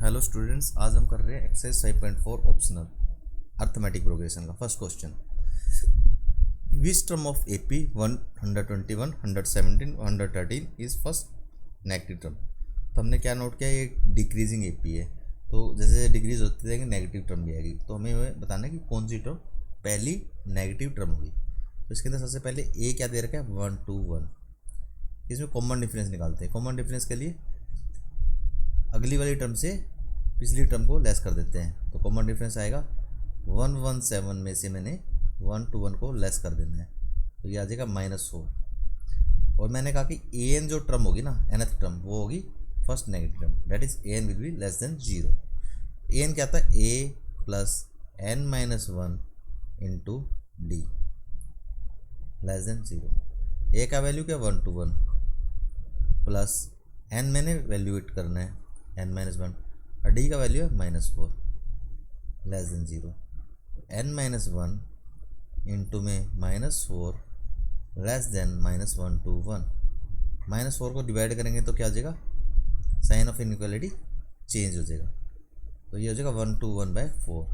Hello students, आज हम कर रहे हैं एक्सरसाइज 5.4 ऑप्शनल अर्थमेटिक प्रोग्रेशन का first question. Which term of AP 121, 117, 113 is first negative term. तो हमने क्या नोट किया, ये डिक्रीजिंग एपी है, तो जैसे डिक्रीज होती जाएगी नेगेटिव टर्म भी आएगी। तो हमें बताना है कि कौन सी टर्म पहली नेगेटिव टर्म होगी। तो इसके अंदर सबसे पहले ए क्या दे रखा है, 1 2 1। इसमें कॉमन डिफरेंस निकालते हैं। कॉमन डिफरेंस के लिए अगली वाली टर्म से पिछली टर्म को लेस कर देते हैं। तो कॉमन डिफरेंस आएगा 117 में से मैंने 121 को लेस कर देना है, तो ये आ जाएगा -4। और मैंने कहा कि ए एन जो टर्म होगी ना, nth टर्म, वो होगी first negative term, that is a n will be less than 0। A n क्या था, a plus n minus 1 into d less than 0। A का वैल्यू क्या, 1 to 1 प्लस n मैंने वैल्यूएट करना है n माइनस 1, और डी का वैल्यू है -4 less than 0। n minus 1 into में -4 लेस देन -1 to 1। -4 को डिवाइड करेंगे तो क्या हो जाएगा, साइन ऑफ इनइक्वालिटी चेंज हो जाएगा, तो ये हो जाएगा 1 to 1/4।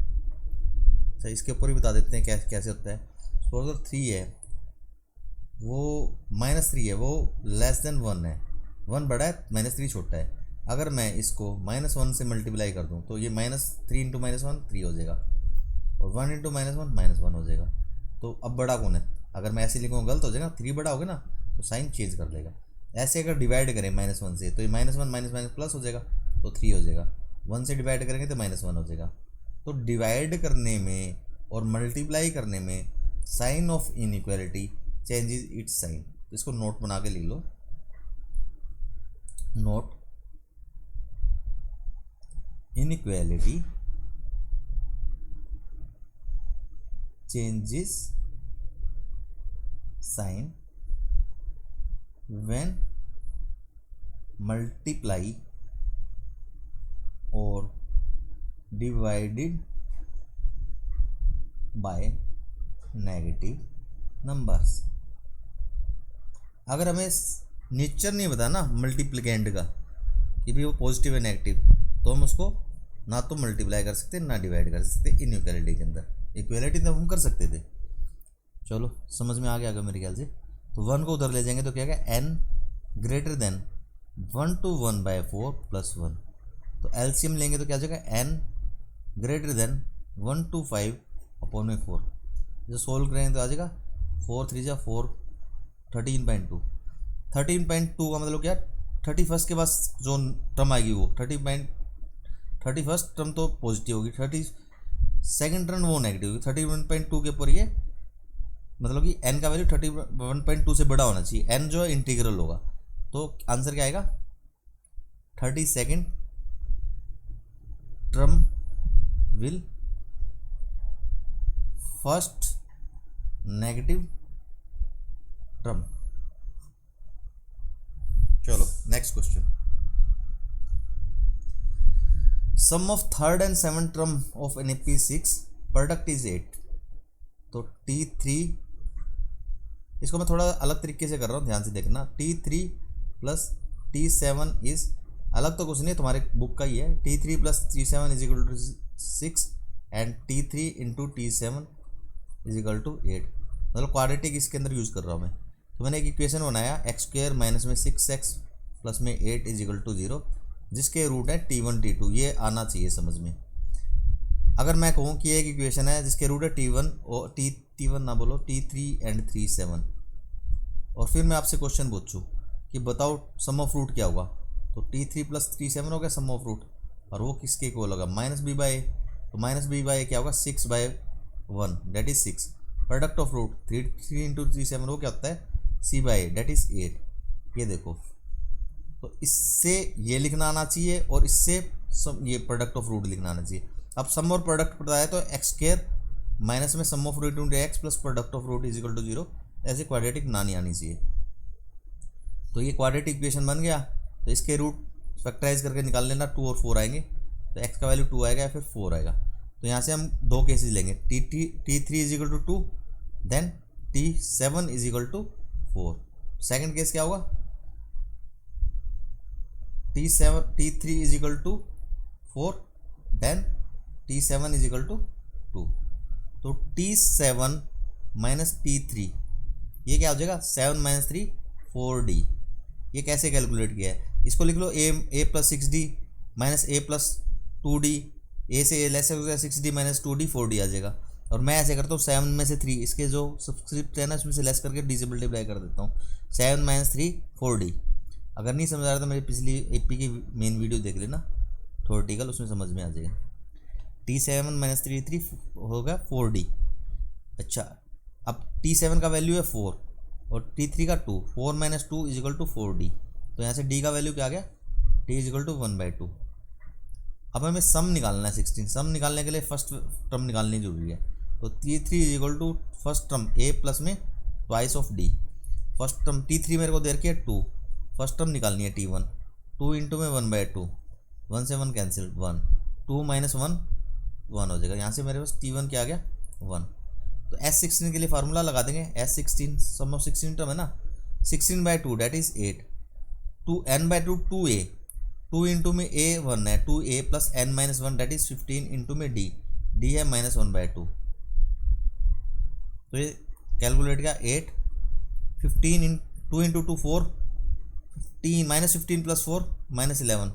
अच्छा, इसके ऊपर ही बता देते हैं कैसे होता है। सपोज 3 है, वो -3 है, वो लेस देन 1 है, 1 बड़ा है, -3 छोटा है। अगर मैं इसको -1 से मल्टीप्लाई कर दूं तो ये -3 इंटू -1 3 हो जाएगा, और 1 इंटू -1 -1 हो जाएगा। तो अब बड़ा कौन है, अगर मैं ऐसे लिखूँगा गलत हो जाएगा, 3 बड़ा होगा ना तो साइन चेंज कर लेगा। ऐसे अगर डिवाइड करें -1 से तो ये -1 माइनस प्लस हो जाएगा, तो 3 हो जाएगा। 1 से डिवाइड करेंगे तो -1 हो जाएगा। तो डिवाइड करने में और मल्टीप्लाई करने में sign of inequality changes its sign. इसको नोट बना के लिख लो, note inequality changes sign when multiply or divided by negative numbers। अगर हमें नेचर नहीं पता ना मल्टीप्लिकेंड का कि भी वो पॉजिटिव है नेगेटिव, तो हम उसको ना तो मल्टीप्लाई कर सकते ना डिवाइड कर सकते इनइक्वालिटी के अंदर। इक्वालिटी तो हम कर सकते थे। चलो समझ में आ गया अगर मेरे ख्याल से। तो 1 को उधर ले जाएंगे तो क्या है, n greater than 1 to 1/4 plus 1। तो एलसीएम लेंगे तो क्या हो जाएगा, n ग्रेटर देन 1 to 5/4। जो सोल्व करेंगे तो आ जाएगा 4 3 जा 4, 13.2। 13.2 का मतलब क्या, 31 के बाद जो टर्म आएगी वो 31 टर्म तो पॉजिटिव होगी, 32nd टर्म वो नेगेटिव होगी। 31.2 के ऊपर ये मतलब कि n का वैल्यू 31.2 से बड़ा होना चाहिए। n जो है इंटीग्रल होगा, तो आंसर क्या आएगा, 32nd term will first negative term. चलो next question. Sum of third and seventh term of an AP 6 product is 8। तो T3, इसको मैं थोड़ा अलग तरीके से कर रहा हूँ, ध्यान से देखना। T3 प्लस T7 इज, अलग तो कुछ नहीं, तुम्हारे बुक का ही है। T3 plus T7 is equal to 6 and T3 into T7 is equal to 8। मतलब क्वाड्रेटिक इसके अंदर यूज़ कर रहा हूँ मैं। तो मैंने एक इक्वेशन बनाया, x² माइनस में 6x प्लस में 8 इज इक्वल टू 0, जिसके रूट है T1 T2। ये आना चाहिए समझ में। अगर मैं कहूँ कि एक इक्वेशन है जिसके रूट है T1 और T1 ना बोलो, T3 एंड 3 7, और फिर मैं आपसे क्वेश्चन पूछूँ कि बताओ सम ऑफ रूट क्या होगा, तो T3 प्लस 3 7 हो गया सम ऑफ रूट, और वो किसके इक्वल होगा, -b/a। तो -b/a क्या होगा, 6/1 that is 6। Product of root 3 into 3 7 वो क्या होता है, c/a दैट इज 8। ये देखो, तो इससे ये लिखना आना चाहिए और इससे ये प्रोडक्ट ऑफ रूट लिखना आना चाहिए। अब सम और प्रोडक्ट पता है तो x² माइनस में sum of root into x plus product of root is equal to 0। ऐसे क्वाड्रेटिक ना नहीं आनी चाहिए। तो ये क्वाड्रेटिक इक्वेशन बन गया। तो इसके रूट फैक्टराइज करके निकाल लेना, 2 और 4 आएंगे, तो x का वैल्यू 2 आएगा या फिर 4 आएगा। तो यहाँ से हम दो केसेज लेंगे, T3 is equal to 2 then T7 is equal to 4। Second case क्या होगा, T3 is equal to 4, then T7 is equal to 2। तो T7 माइनस T3 ये क्या हो जाएगा, 7 माइनस 3 4D। ये कैसे कैलकुलेट किया है, इसको लिख लो a plus 6D minus a plus 2D, ए से ए लेस हो गया 6D माइनस 2D 4D आ जाएगा। और मैं ऐसे करता हूँ 7 में से 3 इसके जो सब्सक्रिप्ट है ना उसमें से लेस करके डी से मल्टीप्लाई कर देता हूँ। 7 माइनस 3 4D। अगर नहीं समझ आ रहा तो मेरी पिछली AP की मेन वीडियो देख लेना थ्योरेटिकल, उसमें समझ में आ जाएगा। T7 माइनस 3 होगा 4D। अच्छा, अब T7 का वैल्यू है 4 और T3 का 2, 4 minus 2 is equal to 4D। तो यहाँ से D का वैल्यू क्या आ गया, D इज इक्वल टू 1/2। अब हमें सम निकालना है 16। सम निकालने के लिए फर्स्ट टर्म निकालनी जरूरी है। तो T3 is equal to first term A plus में twice of D। First term T3 मेरे को दे रखी है 2, फर्स्ट टर्म निकालनी है T1, 2 इंटू में 1/2, 1 से 1 कैंसिल, 1, 2 माइनस 1 1 हो जाएगा। यहाँ से मेरे पास T1 क्या आ गया 1। तो S16 के लिए फार्मूला लगा देंगे, S16 सम ऑफ 16 टर्म है ना, 16/2 that is 8, 2n/2 2a, 2 into में a 1 है, 2a plus n minus 1 that is 15 into में d है माइनस 1/2। तो ये कैलकुलेट का 8, 15 in 2 into 2 4, 15 minus 15 plus 4 minus 11,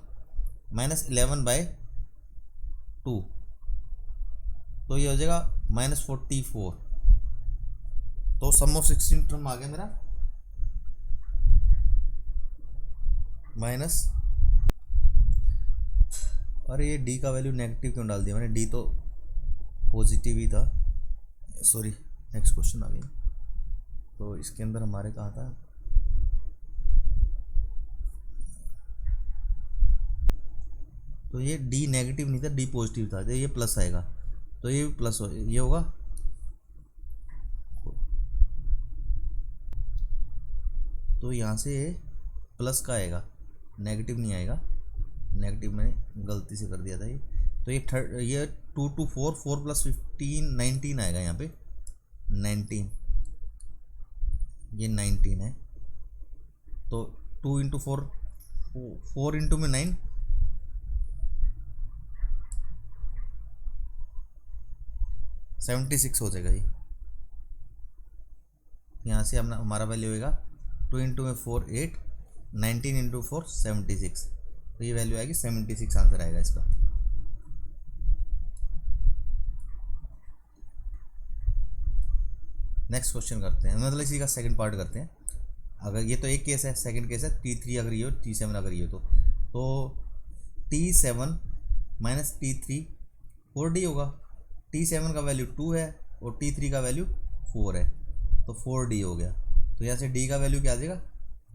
minus 11/2। तो ये हो जाएगा माइनस 44। तो सम ऑफ 16 टर्म आ गया मेरा माइनस, अरे ये D का वैल्यू नेगेटिव क्यों डाल दिया मैंने, D तो पॉजिटिव ही था, सॉरी। नेक्स्ट क्वेश्चन आ गया। तो इसके अंदर हमारे कहा था, तो ये D नेगेटिव नहीं था, D पॉजिटिव था, तो ये प्लस आएगा, तो ये प्लस हो, ये होगा, तो यहाँ से प्लस का आएगा, नेगेटिव नहीं आएगा, नेगेटिव मैंने गलती से कर दिया था ये। तो ये 2 to 4, 4 प्लस 15 19 आएगा यहाँ पे, 19, ये 19 है। तो 2 इंटू 4, 4 इंटू में 9, 76 हो जाएगा ये। यहाँ से हमारा वैल्यू होएगा 2 इंटू में 4 8, 19 इंटू 4 76। तो ये वैल्यू आएगी 76, आंसर आएगा इसका। नेक्स्ट क्वेश्चन करते हैं, मतलब इसी का सेकंड पार्ट करते हैं। अगर ये तो एक केस है, सेकंड केस है T3 अगर ये हो, T7 अगर ये हो, तो T7 माइनस T3 4D होगा। T7 का वैल्यू 2 है और T3 का वैल्यू 4 है, तो 4D हो गया। तो यहाँ से D का वैल्यू क्या आ जाएगा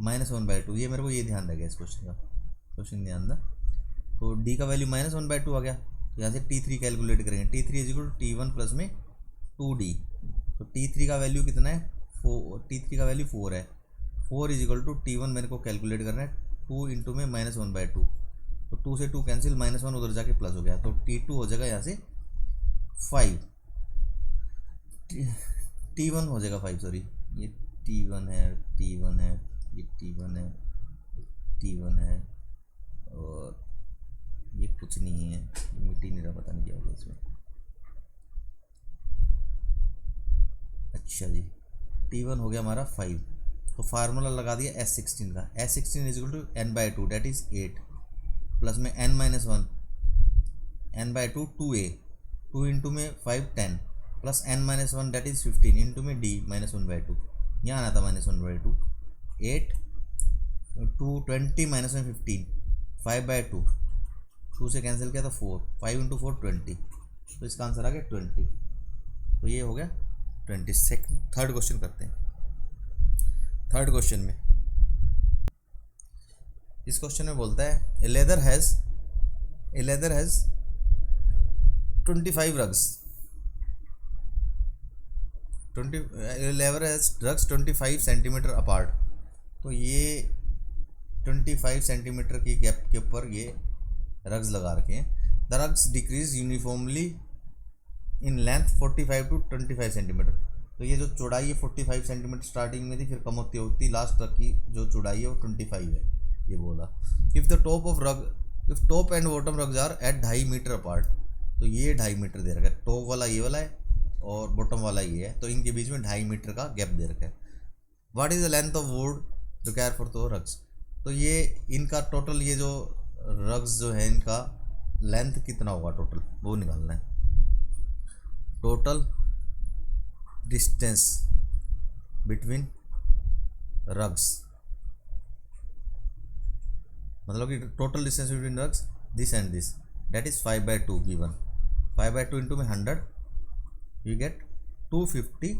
माइनस 1/2। ये मेरे को ये ध्यान रहेगा इस क्वेश्चन का, क्वेश्चन ध्यान दा। तो D का वैल्यू माइनस 1/2 आ गया। तो यहाँ से T3 कैलकुलेट करेंगे, T3 is equal to T1 plus में 2D। तो T3 का वैल्यू कितना है 4, T3 का वैल्यू 4 है, 4 इज इक्वल टू T1 मेरे को कैलकुलेट करना है 2 इंटू में माइनस 1/2। तो 2 से 2 कैंसिल, माइनस 1 उधर जाके प्लस हो गया, तो T2 हो जाएगा यहाँ से 5, T1 हो जाएगा 5, सॉरी ये T1 है, T1 है, ये T1 है, T1 है, और ये कुछ नहीं है, मिट्टी नहीं रहा, पता नहीं क्या होगा इसमें। अच्छा जी, T1 हो गया हमारा 5। तो फार्मूला लगा दिया S16 का, S16 is equal to n/2 that is 8 plus में n minus 1, n/2 2a, 2 into में 5 10 plus n minus 1 that is 15 into में D माइनस 1/2। यहाँ आना था माइनस 1/2, 8 2 20 माइनस 1 15, 5/2, 2 से कैंसिल किया था 4, 5 इंटू 4 20। तो इसका आंसर आ गया 20। तो ये हो गया 20। थर्ड क्वेश्चन करते हैं। थर्ड क्वेश्चन में, इस क्वेश्चन में बोलता है ए लेदर हैज़ 25 rugs, लेवर हैज़ रग्स 25 सेंटीमीटर अपार्ट। तो ये 25 सेंटीमीटर की गैप के ऊपर ये रग्स लगा रखे हैं। The rugs decrease uniformly in length 45 to 25 centimetre. तो ये जो चौड़ाई है 45 सेंटीमीटर स्टार्टिंग में थी, फिर कम होती होती लास्ट तक की जो चौड़ाई है वो 25 है, ये बोला। If the top of rug if top and bottom rugs are at 2.5 metre apart, तो ये 2.5 मीटर दे रखा है, टॉप वाला ये वाला है और बॉटम वाला ये है, तो इनके बीच में 2.5 मीटर का गैप दे रखा है। What is the length of would require for दो रग्स, तो ये इनका टोटल ये जो रग्स जो है इनका लेंथ कितना होगा टोटल वो निकालना है। टोटल डिस्टेंस बिटवीन रग्स, मतलब कि total distance between rugs this and this, that is 5/2 given. 5/2 into में 100 यू गेट 250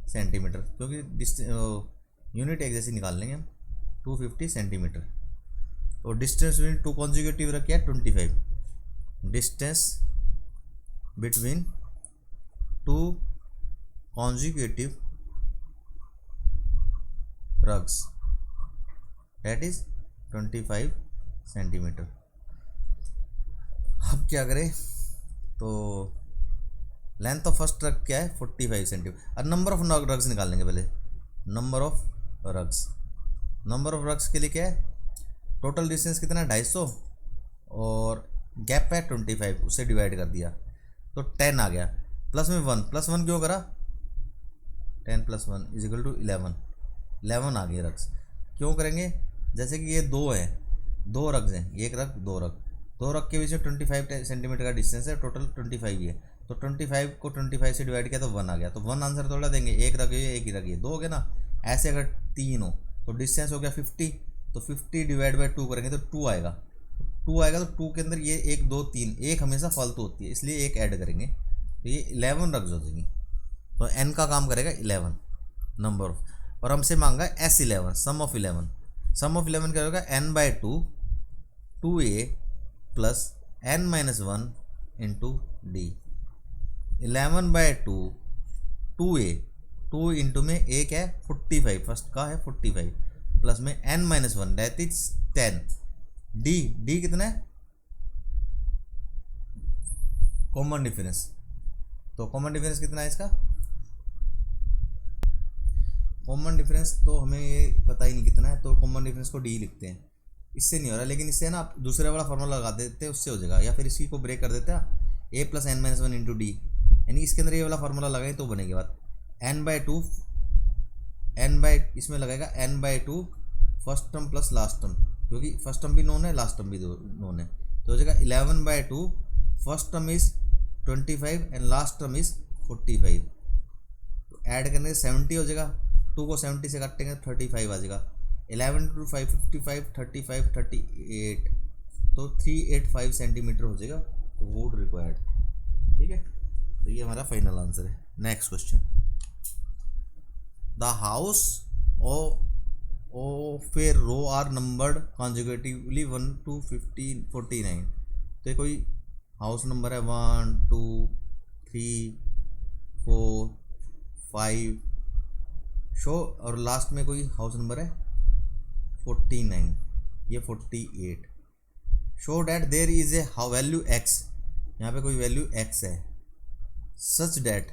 सेंटीमीटर, क्योंकि यूनिट एक जैसी निकाल लेंगे हम, 250 सेंटीमीटर। तो डिस्टेंस बिटवीन टू कॉन्जिक्यूटिव रख क्या है 25, distance between two consecutive rugs that is 25 centimetre. अब क्या करें, तो लेंथ ऑफ फर्स्ट रग क्या है 45 सेंटीमीटर। और नंबर ऑफ रग्स निकाल लेंगे पहले, number of rugs, number of rugs के लिए क्या है, टोटल डिस्टेंस कितना है 250 और गैप है 25, उससे डिवाइड कर दिया तो 10 आ गया, प्लस में 1, प्लस 1 क्यों करा, 10 + 1 = 11 आ गए रग्स। क्यों करेंगे, जैसे कि ये दो हैं, दो रग्स हैं, एक रग दो रग के बीच में 25 सेंटीमीटर का डिस्टेंस है, टोटल 25 ही है, तो 25 को 25 से डिवाइड किया तो 1 आ गया, तो 1 आंसर थोड़ा देंगे, एक रग ये एक ही रग ये, दो हो गया ना। ऐसे अगर 3 हो तो डिस्टेंस हो गया 50, तो 50 / 2 करेंगे तो 2 आएगा, 2 आएगा, तो 2 के अंदर ये 1 2 3 एक हमेशा फालतू होती है, इसलिए एक ऐड करेंगे तो ये 11 रग्स हो जाएंगी। तो n का काम करेगा 11 नंबर ऑफ, और हमसे मांगा S11 some of 11, some of 11 क्या होगा n/2 2a plus n-1 into d, 11/2 2a, 2 into में a क्या है 45, फर्स्ट का है 45 प्लस में n-1 दैट इज 10, d कितना है कॉमन डिफरेंस, तो कॉमन डिफरेंस कितना है इसका, कॉमन डिफरेंस तो हमें ये पता ही नहीं कितना है, तो कॉमन डिफरेंस को d लिखते हैं, इससे नहीं हो रहा, लेकिन इससे ना आप दूसरे वाला फार्मूला लगा देते हैं, उससे हो जाएगा, या फिर इसी को ब्रेक कर देते हैं a + n-1 इंटू d, यानी इसके अंदर ये वाला फार्मूला लगाए तो बनेगी बात, n/2 इसमें लगेगा n/2 first term plus last term, क्योंकि फर्स्ट टर्म भी नोन है लास्ट टर्म भी नोन है, तो हो जाएगा 11/2 first term is 25 and last term is 45, तो ऐड करने से 70 हो जाएगा, 2 को 70 से काटेंगे 35 आ जाएगा, 11 × 5 55 35 38, तो 385 सेंटीमीटर हो जाएगा वुड रिक्वायर्ड। ठीक है, तो ये हमारा फाइनल आंसर है। Next question, the house of a row are numbered consecutively 1 to 49, तो ये कोई हाउस नंबर है 1 2 3 4 5 शो, और लास्ट में कोई हाउस नंबर है 49, ये 48, show that there is a value x, यहाँ पे कोई वैल्यू x है, such that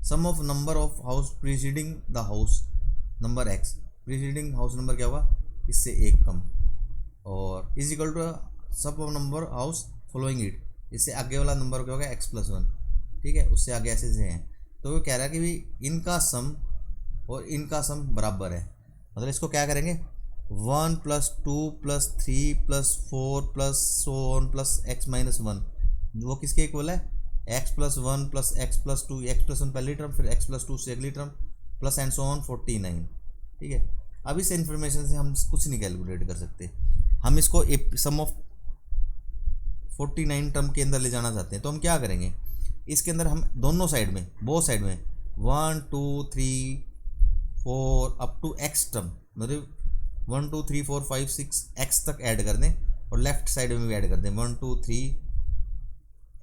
sum of number of house preceding the house number x, preceding house number क्या हुआ इससे एक कम, और is equal to sum of number house following it, इससे आगे वाला नंबर क्या होगा x+1, ठीक है, उससे आगे ऐसे से हैं, तो वो कह रहा है कि भाई इनका सम और इनका सम बराबर है, मतलब इसको क्या करेंगे 1 + 2 + 3 + 4 + so on + x-1, वो किसके इक्वल है x+1 + x+2, x+1 पहली टर्म फिर x+2 से अगली term plus and so on 49। ठीक है, अब इस इन्फॉर्मेशन से हम कुछ नहीं कैलकुलेट कर सकते, हम इसको सम ऑफ 49 टर्म के अंदर ले जाना चाहते हैं, तो हम क्या करेंगे, इसके अंदर हम दोनों साइड में बोथ साइड में 1 2 3 4 अप टू x टर्म, मतलब 1 2 3 4 5 6 x तक ऐड कर दें, और लेफ्ट साइड में भी ऐड कर दें 1 2 3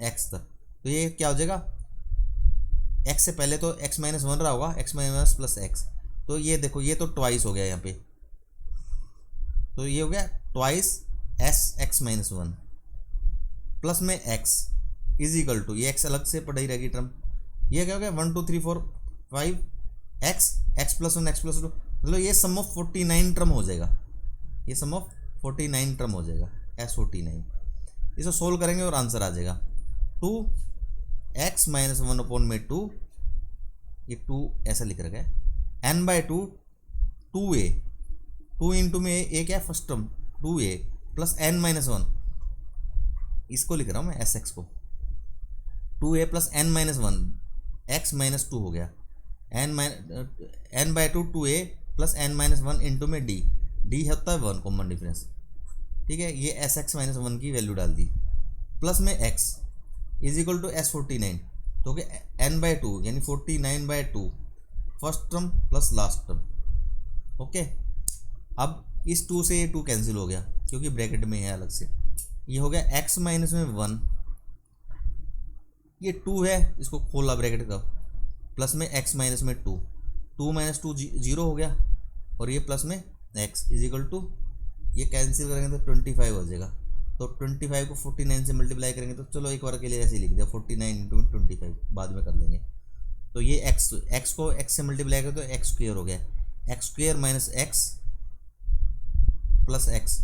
x तक, तो ये क्या हो जाएगा, x से पहले तो x-1 रहा होगा, x- प्लस x, तो ये देखो ये तो ट्वाइस हो गया यहाँ पे, तो ये हो गया ट्वाइस x-1 प्लस में x इज इक्वल टू, ये x अलग से पढ़ी रहेगी टर्म, ये क्या हो गया 1 2 3 4 5 x+1 x+2, मतलब ये सम ऑफ 49 टर्म हो जाएगा, ये सम ऑफ 49 टर्म हो जाएगा S49। इसको सोल्व करेंगे और आंसर आ जाएगा 2x माइनस 1/2, ये 2 ऐसा लिख रखा है, n/2 2a, 2 इंटू में a क्या है first term 2a plus n-1, इसको लिख रहा हूँ मैं sx को, 2a plus n-1 x minus 2 हो गया, n/2 2a plus n-1 into में d होता है 1 कॉमन डिफरेंस, ठीक है। ये sx माइनस 1 की वैल्यू डाल दी, प्लस में x is equal to s49, तो कि n/2 यानी 49/2 first term plus last term, okay. अब इस 2 से ये 2 कैंसिल हो गया क्योंकि ब्रैकेट में है अलग से, ये हो गया x माइनस में 1, ये 2 है इसको खोला ब्रैकेट का, प्लस में x माइनस में 2, 2 माइनस 2 0 हो गया, और ये प्लस में x इज इक्वल टू, ये कैंसिल करेंगे तो 25 हो जाएगा, तो 25 को 49 से मल्टीप्लाई करेंगे तो चलो एक बार के लिए ऐसे ही लिख दिया 49 इंटू 25, बाद में कर लेंगे। तो ये x को x से मल्टीप्लाई करें तो x स्क्वेयर हो गया, x square minus x plus x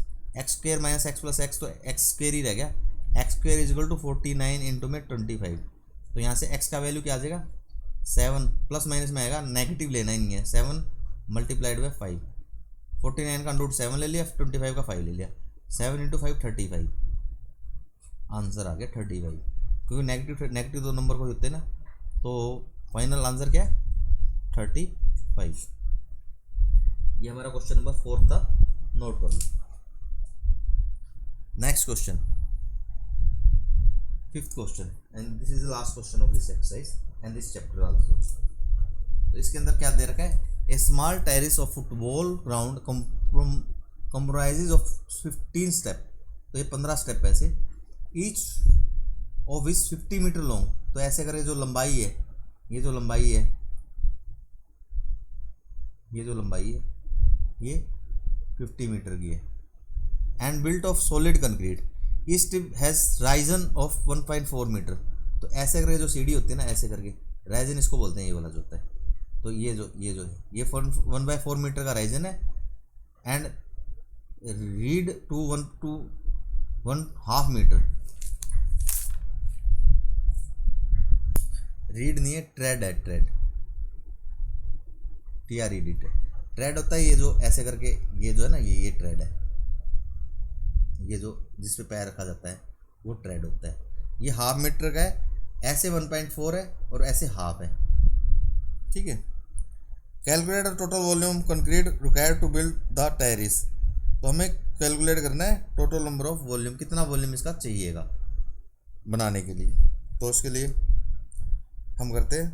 square minus x plus x, तो x स्क्वेयर ही रह गया, x square is equal to 49 into में 25, तो यहाँ से x का वैल्यू क्या आ जाएगा 7, प्लस माइनस में आएगा, नेगेटिव लेना ही नहीं है, 7 मल्टीप्लाइड बाई 5, 49 का अंडर 7 ले लिया, 25 का 5 ले लिया, 7 इंटू 5 35, आंसर आ गया 35, क्योंकि नेगेटिव दो नंबर को होते हैं ना, तो फाइनल आंसर क्या है 35। ये हमारा क्वेश्चन नंबर 4 था, नोट कर लो। Next question, 5th question, and this is the last question of this exercise and this chapter also. तो इसके अंदर क्या दे रखा है, a small terrace of football ground comprises of 15 step, तो ये 15 स्टेप ऐसे, each of which 50 metre long, तो ऐसे करें जो लंबाई है, ये जो लंबाई है, ये जो लंबाई है ये 50 मीटर की है, and built of solid concrete, each step has risen of 1.4 metre, तो ऐसे करके जो सीढ़ी होती है ना, ऐसे करके राइजन इसको बोलते हैं, ये वाला जो होता है, तो ये 1/4 मीटर का राइजन है, and read to 1.5 metre, read नहीं है, ट्रेड है, ट्रेड TRED, ट्रेड होता है ये जो ऐसे करके, ये जो है ना, ये ट्रेड है, ये जो जिस पे पैर रखा जाता है वो ट्रेड होता है, ये 1/2 मीटर का है, ऐसे 1.4 है और ऐसे हाफ है, ठीक है। Calculate total volume concrete required to build the terrace, तो हमें कैलकुलेट करना है टोटल नंबर ऑफ वॉल्यूम, कितना वॉल्यूम इसका चाहिएगा बनाने के लिए। तो उसके लिए हम करते हैं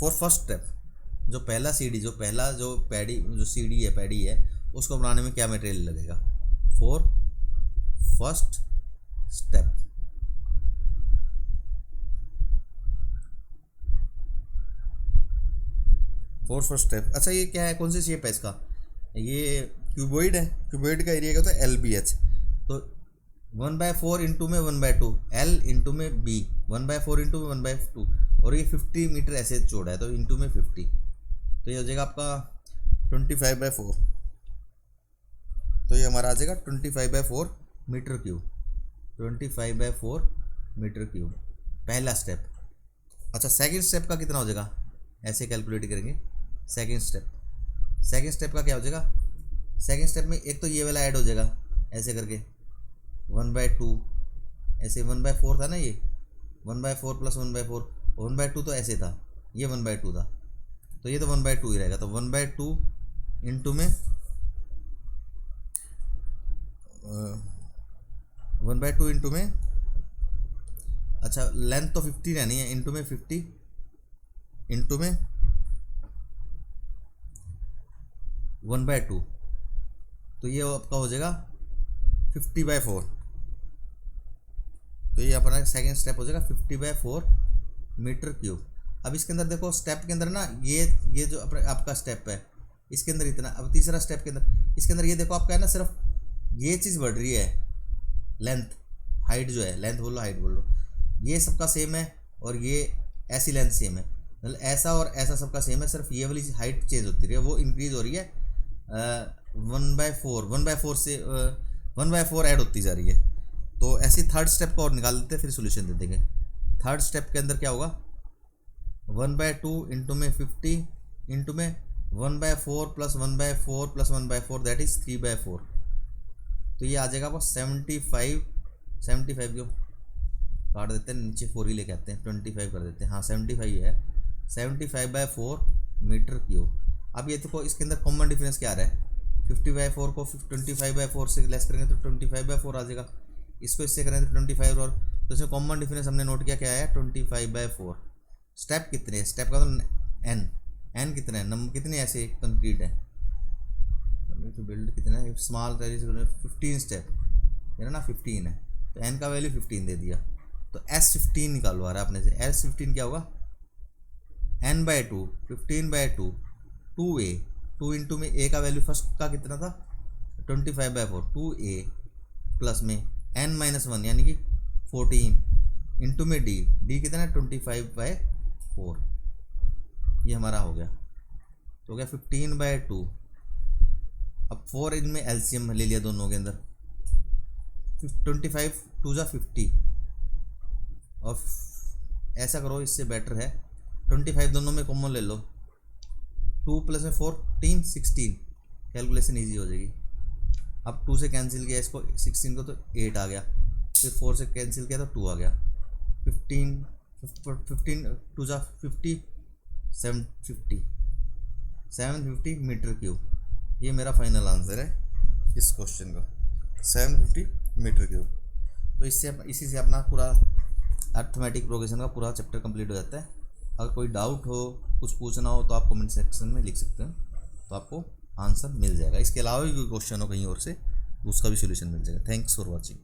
फॉर फर्स्ट स्टेप, जो पहला सीढ़ी, जो पहला जो पैडी जो सीढ़ी है, पैडी है, उसको बनाने में क्या मटेरियल लगेगा, for first step, for first step. अच्छा ये क्या है, कौन सी शेप है इसका, ये क्यूबॉइड है, क्यूबॉइड का एरिया क्या होता है LBH, तो 1/4 इंटू में 1/2, L इंटू में B, 1/4 इंटू में 1/2, और ये 50 मीटर ऐसे चौड़ा है, तो इंटू में 50, तो ये हो जाएगा आपका 25/4, तो ये हमारा आ जाएगा 25/4 मीटर क्यूब, 25/4 मीटर क्यूब पहला स्टेप। अच्छा सेकंड स्टेप का कितना हो जाएगा, ऐसे कैलकुलेट करेंगे, सेकंड स्टेप का क्या हो जाएगा, सेकंड स्टेप में एक तो ये वाला ऐड हो जाएगा ऐसे करके 1/2, ऐसे 1/4 था ना, ये 1/4 प्लस 1/4, 1/2 तो ऐसे था, ये 1/2 था, तो ये तो 1/2 ही रहेगा, तो 1/2 इंटू में 1/2 इंटू में, अच्छा लेंथ तो 50 रहनी है, इंटू में 50 इंटू में 1/2, तो ये आपका हो जाएगा 50/4, तो ये अपना सेकंड स्टेप हो जाएगा 50/4 मीटर क्यूब। अब इसके अंदर देखो स्टेप के अंदर ना, ये जो आपका स्टेप है इसके अंदर इतना, अब तीसरा स्टेप के अंदर, इसके अंदर ये देखो आपका है ना, सिर्फ ये चीज़ बढ़ रही है, लेंथ, हाइट जो है, लेंथ बोलो हाइट बोलो, ये सबका सेम है, और ये ऐसी लेंथ सेम है, मतलब ऐसा और ऐसा सबका सेम है, सिर्फ ये वाली हाइट चेंज होती रही है, वो इंक्रीज हो रही है 1/4 से 1/4 ऐड होती जा रही है, ऐसे थर्ड स्टेप को और निकाल देते फिर सोल्यूशन दे देंगे। थर्ड स्टेप के अंदर क्या होगा, 1/2 इंटू में 50 इंटू में 1/4 प्लस 1/4 प्लस 1/4 दैट इज 3/4। तो ये आ जाएगा बस 75 क्यों काट देते हैं, नीचे 4 ही लेके आते हैं, 25 कर देते हैं, हाँ 75 है, 75/4 मीटर क्यूब। अब ये देखो इसके अंदर कॉमन डिफरेंस क्या आ रहा है, 50/4 को 25/4 से लेस करेंगे तो 25/4 आ जाएगा, इसको इससे करेंगे तो 25 और, तो इसमें कॉमन डिफरेंस हमने नोट किया क्या है 25/4। स्टेप कितने हैं, स्टेप का तो एन कितने हैं, नंबर कितने ऐसे कंक्रीट है तो बिल्ड कितना है, स्मॉल 15 स्टेप है ना, 15 है तो एन का वैल्यू 15 दे दिया। तो S15 निकालवा रहा है अपने से, S15 क्या होगा n/2 15/2 2a, 2 इंटू में a का वैल्यू फर्स्ट का कितना था 25/4 2a प्लस में n-1 यानी कि 14 इंटू में d कितना है 25/4, ये हमारा हो गया, तो हो गया 15/2। अब 4 इनमें एलसीएम ले लिया दोनों के अंदर, 25 2 जा 50 और ऐसा करो इससे बेटर है 25 दोनों में कॉमन ले लो, 2 प्लस में 14 16, कैलकुलेशन इजी हो जाएगी। अब 2 से कैंसिल किया इसको 16 को तो 8 आ गया, फिर 4 से कैंसिल किया तो 2 आ गया, 15 2 जा 50 750 मीटर क्यूब, ये मेरा फाइनल आंसर है इस क्वेश्चन का 750 मीटर क्यूब। तो इससे इसी से अपना पूरा अर्थमेटिक प्रोग्रेशन का पूरा चैप्टर कंप्लीट हो जाता है। अगर कोई डाउट हो कुछ पूछना हो तो आप कमेंट सेक्शन में लिख सकते हैं, तो आपको आंसर मिल जाएगा। इसके अलावा भी कोई क्वेश्चन हो कहीं और से तो उसका भी सोल्यूशन मिल जाएगा। Thanks for watching.